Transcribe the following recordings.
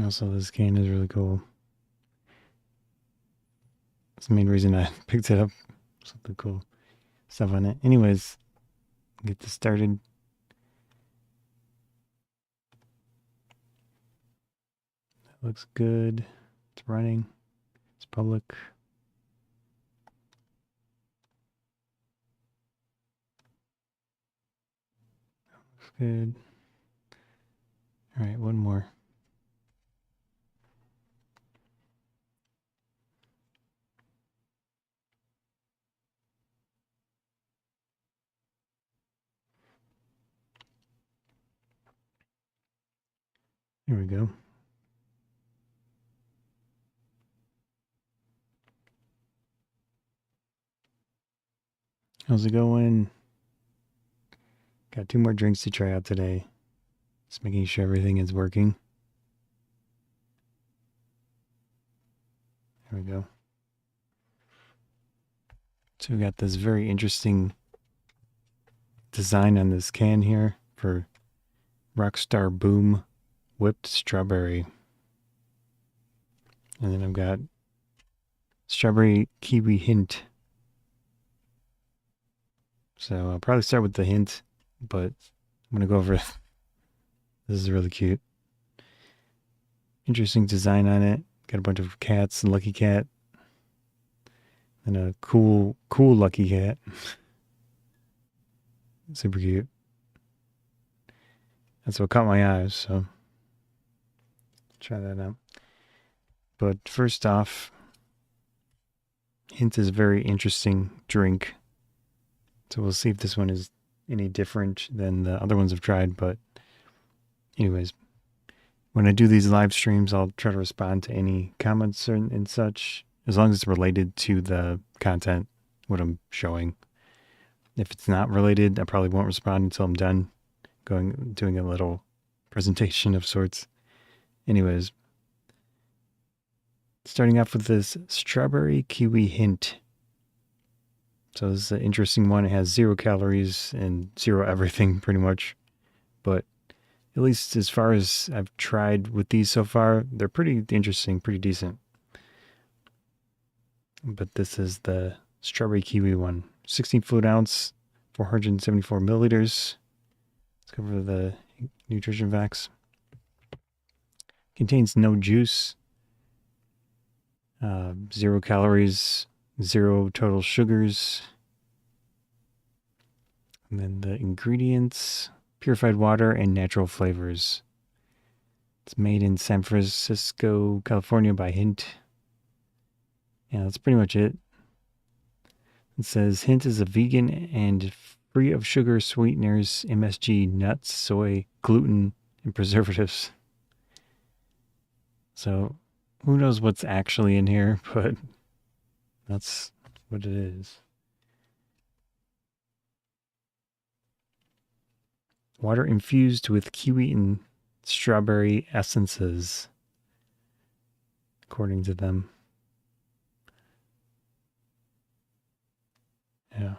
Also, this can is really cool. That's the main reason I picked it up. Something cool stuff on it. Anyways, get this started. That looks good. It's running. It's public. Looks good. All right, one more. Here we go. How's it going? Got 2 more drinks to try out today. Just making sure everything is working. There we go. So we got this very interesting design on this can here for Rockstar Boom Whipped Strawberry. And then I've got Strawberry Kiwi Hint. So I'll probably start with the hint, but I'm going to go over it. This is really cute. Interesting design on it. Got a bunch of cats, Lucky Cat, and a cool Lucky Cat. Super cute. That's what caught my eyes, so try that out. But first off, hint is a very interesting drink. So we'll see if this one is any different than the other ones I've tried. But anyways, when I do these live streams, I'll try to respond to any comments and such, as long as it's related to the content, what I'm showing. If it's not related, I probably won't respond until I'm done doing a little presentation of sorts. Anyways, starting off with this Strawberry Kiwi Hint. So this is an interesting one. It has 0 calories and 0 everything pretty much. But at least as far as I've tried with these so far, they're pretty interesting, pretty decent. But this is the Strawberry Kiwi one. 16 fluid ounce, 474 milliliters. Let's go over the nutrition facts. Contains no juice, 0 calories, 0 total sugars. And then the ingredients: purified water and natural flavors. It's made in San Francisco, California by Hint. Yeah, that's pretty much it. It says Hint is a vegan and free of sugar, sweeteners, MSG, nuts, soy, gluten, and preservatives. So who knows what's actually in here, but that's what it is. Water infused with kiwi and strawberry essences, according to them. Yeah.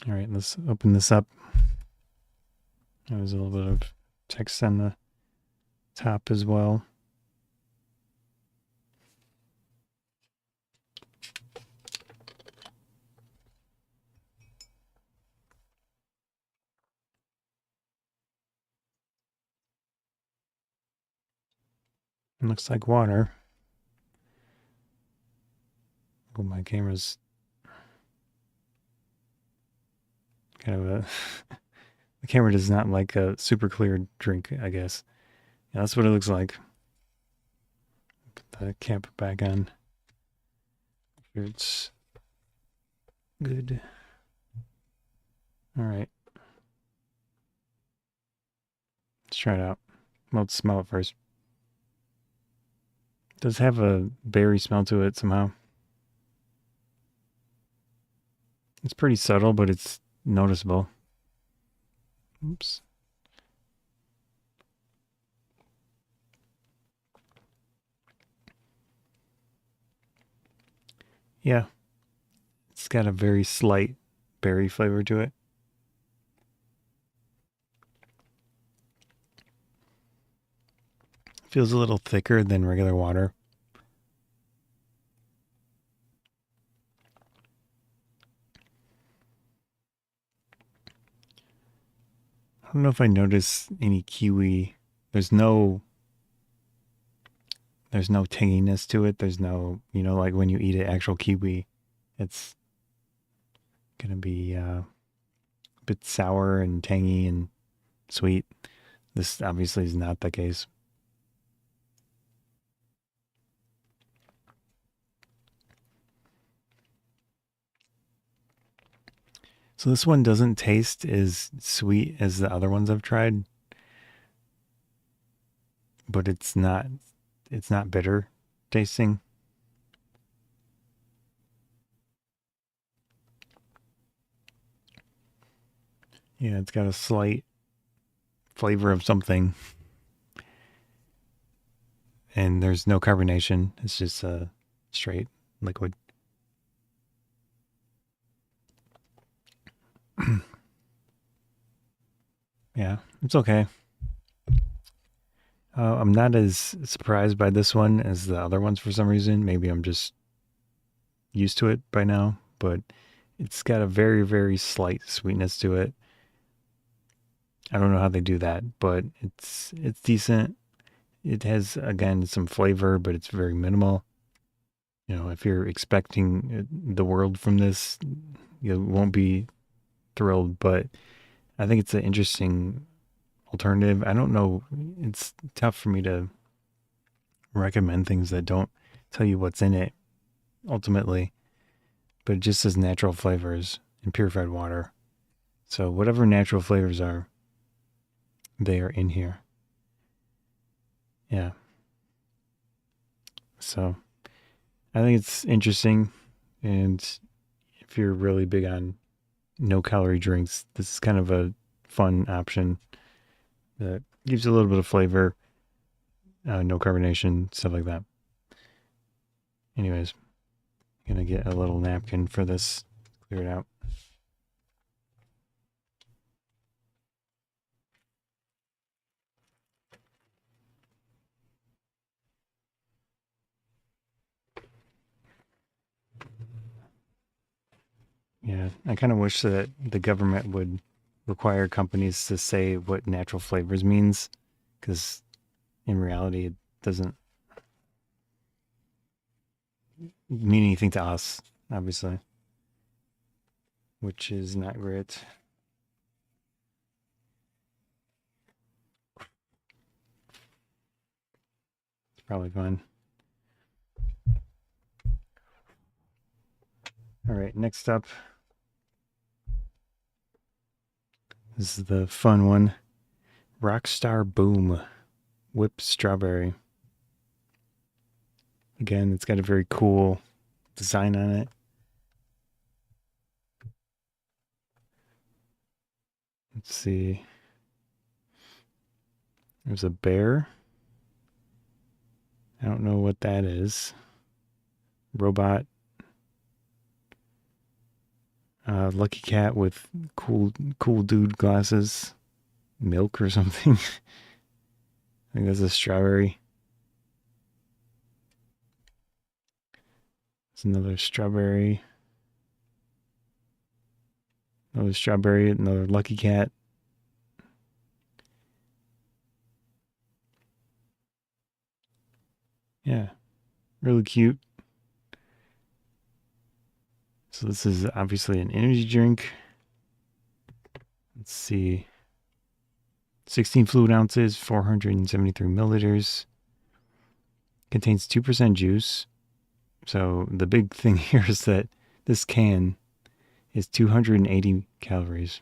All right, let's open this up. There's a little bit of text on the top as well. It looks like water. Oh, my camera's kind of a... the camera does not like a super clear drink, I guess. Yeah, that's what it looks like. Put the cap back on. Here it's good. All right. Let's try it out. Well, let's smell it first. It does have a berry smell to it somehow. It's pretty subtle, but it's noticeable. Oops. Yeah. It's got a very slight berry flavor to it. Feels a little thicker than regular water. I don't know if I noticed any kiwi. There's no tanginess to it. There's no, like when you eat an actual kiwi, it's gonna be a bit sour and tangy and sweet. This obviously is not the case. So this one doesn't taste as sweet as the other ones I've tried, but it's not bitter tasting. Yeah, it's got a slight flavor of something, and there's no carbonation. It's just a straight liquid. Yeah, it's okay. I'm not as surprised by this one as the other ones for some reason. Maybe I'm just used to it by now, but it's got a very, very slight sweetness to it. I don't know how they do that, but it's decent. It has again some flavor, but it's very minimal. If you're expecting the world from this, you won't be thrilled, but I think it's an interesting alternative. I don't know. It's tough for me to recommend things that don't tell you what's in it ultimately, but it just says natural flavors and purified water. So whatever natural flavors are, they are in here. Yeah. So I think it's interesting. And if you're really big on no calorie drinks, this is kind of a fun option that gives you a little bit of flavor, no carbonation, stuff like that. Anyways, I'm gonna get a little napkin for this, clear it out. Yeah, I kind of wish that the government would require companies to say what natural flavors means, because in reality, it doesn't mean anything to us, obviously, which is not great. It's probably fine. All right, next up, this is the fun one. Rockstar Boom Whipped Strawberry. Again, it's got a very cool design on it. Let's see. There's a bear. I don't know what that is. Robot. Lucky cat with cool dude glasses. Milk or something. I think that's a strawberry. It's another strawberry. Another strawberry. Another lucky cat. Yeah, really cute. So this is obviously an energy drink. Let's see. 16 fluid ounces, 473 milliliters. Contains 2% juice. So the big thing here is that this can is 280 calories.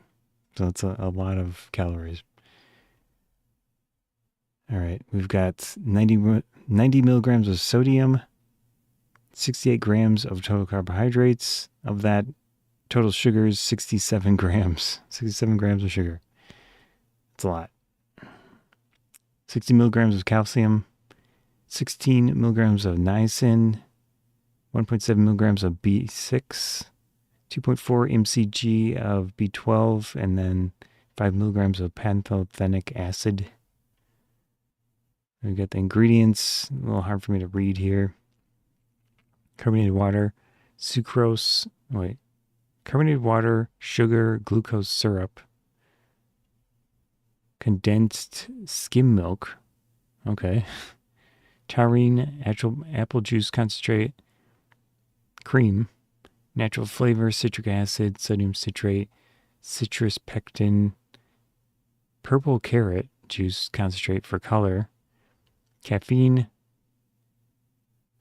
So that's a lot of calories. All right, we've got 90 milligrams of sodium, 68 grams of total carbohydrates. Of that, total sugar is 67 grams. 67 grams of sugar. It's a lot. 60 milligrams of calcium, 16 milligrams of niacin, 1.7 milligrams of B6, 2.4 mcg of B12, and then 5 milligrams of pantothenic acid. We got the ingredients. A little hard for me to read here. Carbonated water, sucrose. Wait. Carbonated water, sugar, glucose syrup, condensed skim milk. Okay. Taurine, apple juice concentrate, cream, natural flavor, citric acid, sodium citrate, citrus pectin, purple carrot juice concentrate for color, caffeine,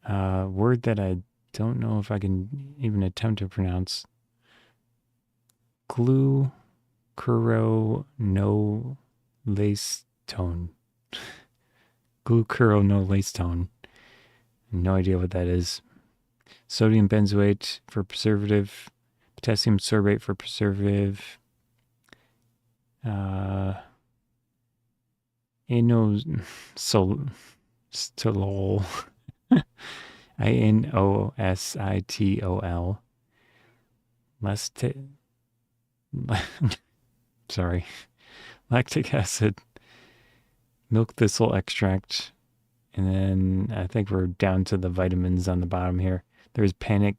word that I don't know if I can even attempt to pronounce, glucuronolactone. Glucuronolactone. No idea what that is. Sodium benzoate for preservative, potassium sorbate for preservative, inositol, inositol, sorry, lactic acid, milk thistle extract, and then I think we're down to the vitamins on the bottom here. There's panic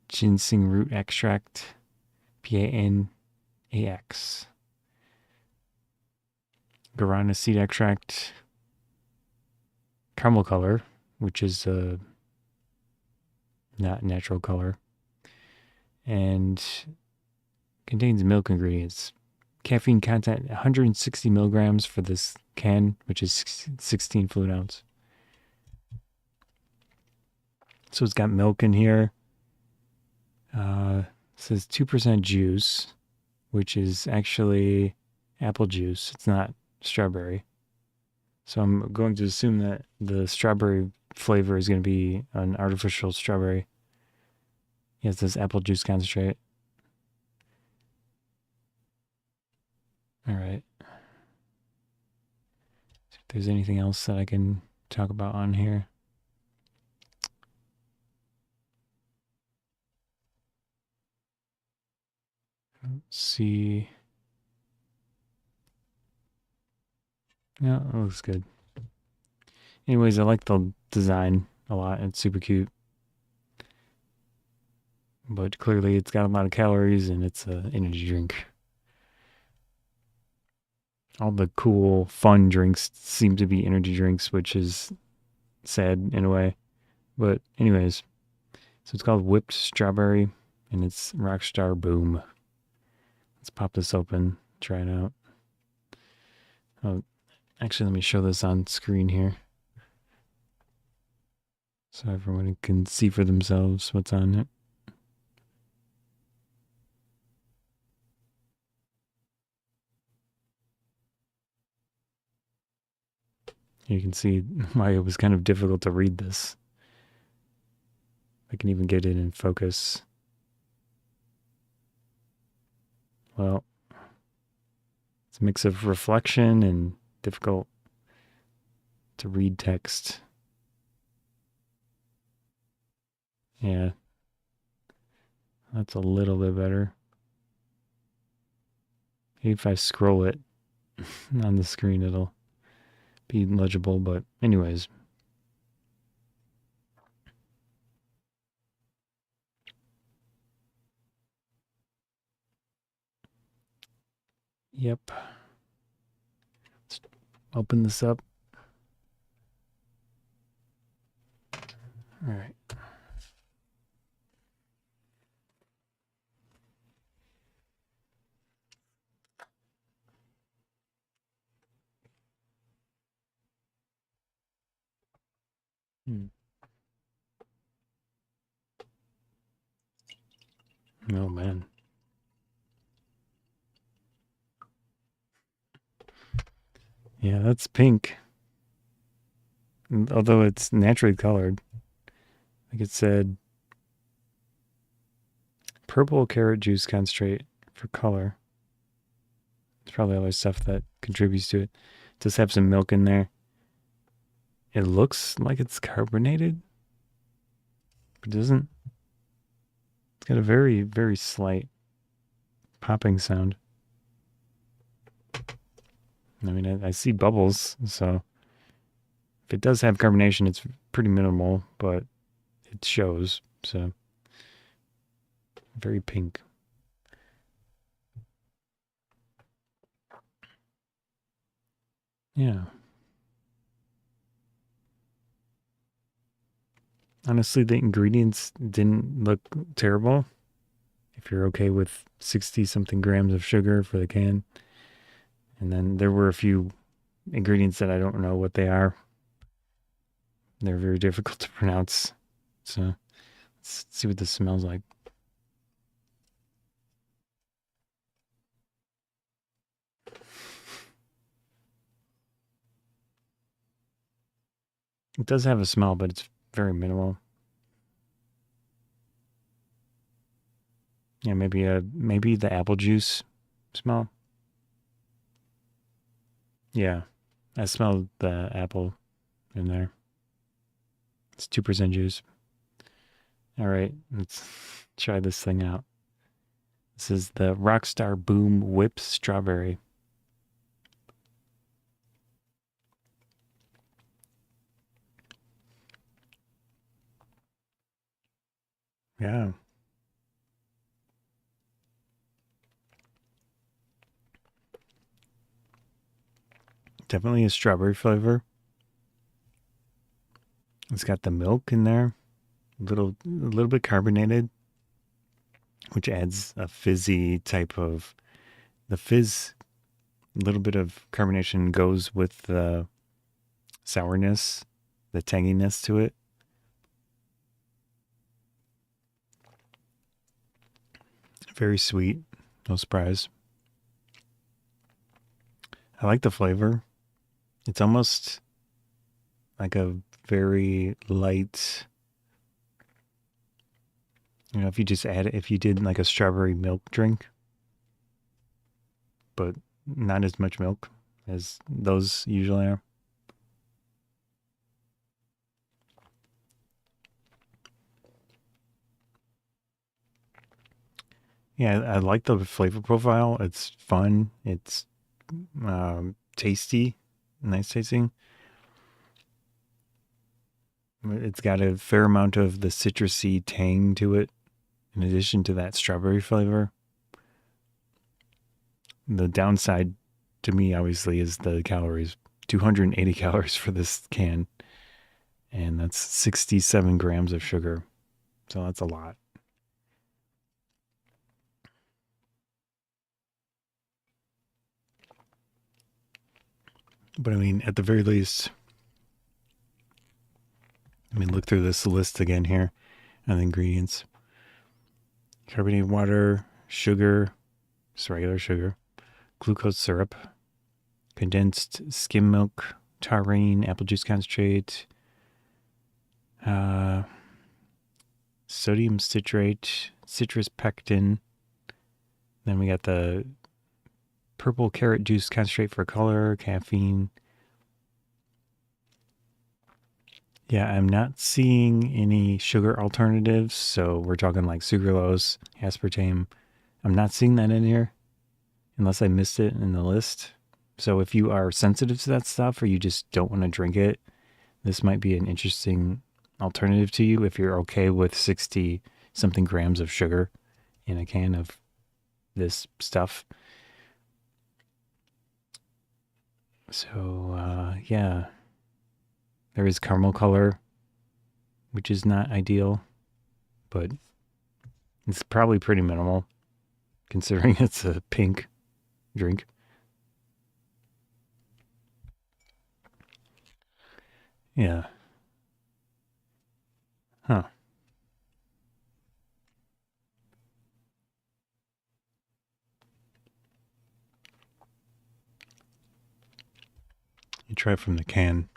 ginseng root extract, PANAX, guarana seed extract, caramel color, which is not natural color, and contains milk ingredients. Caffeine content 160 milligrams for this can, which is 16 fluid ounce. So it's got milk in here. It says 2% juice, which is actually apple juice. It's not strawberry. So I'm going to assume that the strawberry flavor is going to be an artificial strawberry. Yes, this apple juice concentrate. All right. If there's anything else that I can talk about on here. Let's see. Yeah, it looks good. Anyways, I like the design a lot. It's super cute. But clearly it's got a lot of calories and it's an energy drink. All the cool, fun drinks seem to be energy drinks, which is sad in a way. But anyways, so it's called Whipped Strawberry and it's Rockstar Boom. Let's pop this open, try it out. Oh, actually, let me show this on screen here so everyone can see for themselves what's on it. You can see why it was kind of difficult to read this. I can even get it in focus. Well, it's a mix of reflection and difficult to read text. Yeah, that's a little bit better. Maybe if I scroll it on the screen, it'll be legible, but anyways. Yep. Let's open this up. All right. Oh man. Yeah, that's pink. Although it's naturally colored. Like it said, purple carrot juice concentrate for color. There's probably other stuff that contributes to it. It does have some milk in there. It looks like it's carbonated, but it isn't. It's got a very, very slight popping sound. I mean, I see bubbles, so If it does have carbonation, it's pretty minimal, but it shows. So very pink. Yeah. Honestly, the ingredients didn't look terrible. If you're okay with 60 something grams of sugar for the can. And then there were a few ingredients that I don't know what they are. They're very difficult to pronounce. So let's see what this smells like. It does have a smell, but it's very minimal. Yeah, maybe the apple juice smell. Yeah, I smelled the apple in there. It's 2% juice. All right, let's try this thing out. This is the Rockstar Boom Whip Strawberry. Yeah. Definitely a strawberry flavor. It's got the milk in there, a little bit carbonated, which adds a fizzy type of the fizz. A little bit of carbonation goes with the sourness, the tanginess to it. Very sweet, no surprise. I like the flavor. It's almost like a very light, if you just add it, if you did like a strawberry milk drink, but not as much milk as those usually are. Yeah, I like the flavor profile. It's fun. It's tasty, nice tasting. It's got a fair amount of the citrusy tang to it, in addition to that strawberry flavor. The downside to me, obviously, is the calories. 280 calories for this can, and that's 67 grams of sugar. So that's a lot. But I mean, at the very least, look through this list again here on the ingredients: carbonated water, sugar, just regular sugar, glucose syrup, condensed skim milk, taurine, apple juice concentrate, uh, sodium citrate, citrus pectin. Then we got the purple carrot juice concentrate for color, caffeine. Yeah, I'm not seeing any sugar alternatives. So we're talking like sucralose, aspartame. I'm not seeing that in here unless I missed it in the list. So if you are sensitive to that stuff or you just don't want to drink it, this might be an interesting alternative to you if you're okay with 60 something grams of sugar in a can of this stuff. So, yeah, there is caramel color, which is not ideal, but it's probably pretty minimal considering it's a pink drink. Yeah. Huh. You try it from the can.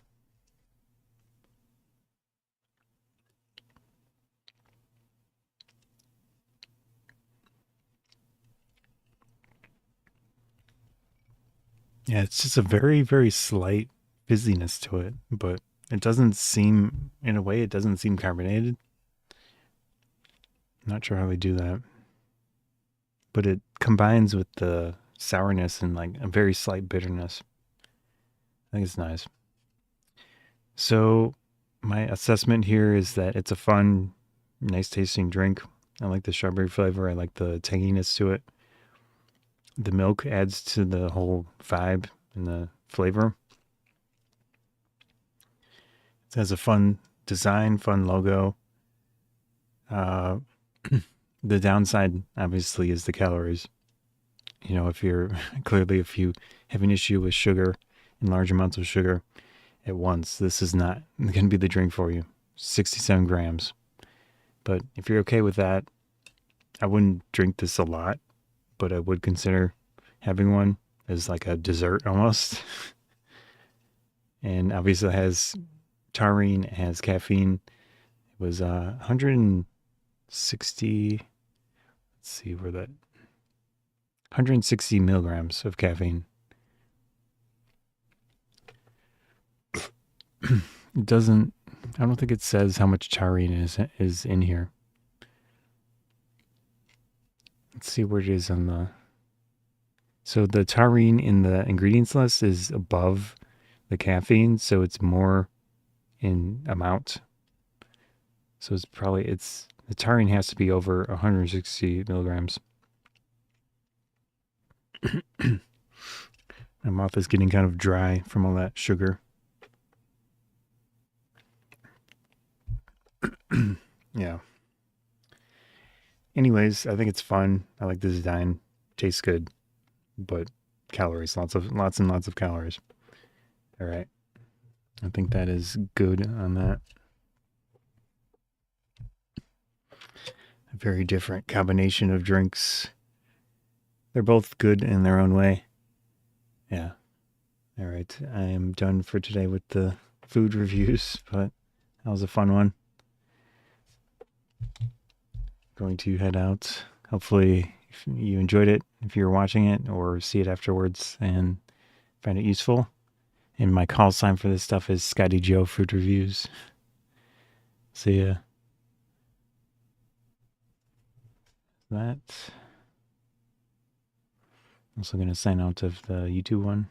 Yeah, it's just a very, very slight fizziness to it, but it doesn't seem, in a way, it doesn't seem carbonated. Not sure how they do that. But it combines with the sourness and like a very slight bitterness. I think it's nice. So my assessment here is that it's a fun, nice tasting drink. I like the strawberry flavor. I like the tanginess to it. The milk adds to the whole vibe and the flavor. It has a fun design, fun logo. Uh, the downside, obviously, is the calories. You know, if you're clearly, if you have an issue with sugar and large amounts of sugar at once, this is not going to be the drink for you. 67 grams. But if you're okay with that, I wouldn't drink this a lot, but I would consider having one as like a dessert almost. And obviously, it has taurine, it has caffeine. It was 160, let's see where that, 160 milligrams of caffeine. It doesn't, I don't think it says how much taurine is in here. Let's see where it is on the, so the taurine in the ingredients list is above the caffeine, so it's more in amount. So it's probably, the taurine has to be over 160 milligrams. My mouth is getting kind of dry from all that sugar. Yeah. Anyways, I think it's fun. I like the design. Tastes good, but calories, lots and lots of calories. All right. I think that is good on that. A very different combination of drinks. They're both good in their own way. Yeah. All right. I am done for today with the food reviews, but that was a fun one. Going to head out. Hopefully, if you enjoyed it, if you're watching it or see it afterwards and find it useful. And my call sign for this stuff is Scotty Joe Food Reviews. See ya. That. I'm also going to sign out of the YouTube one.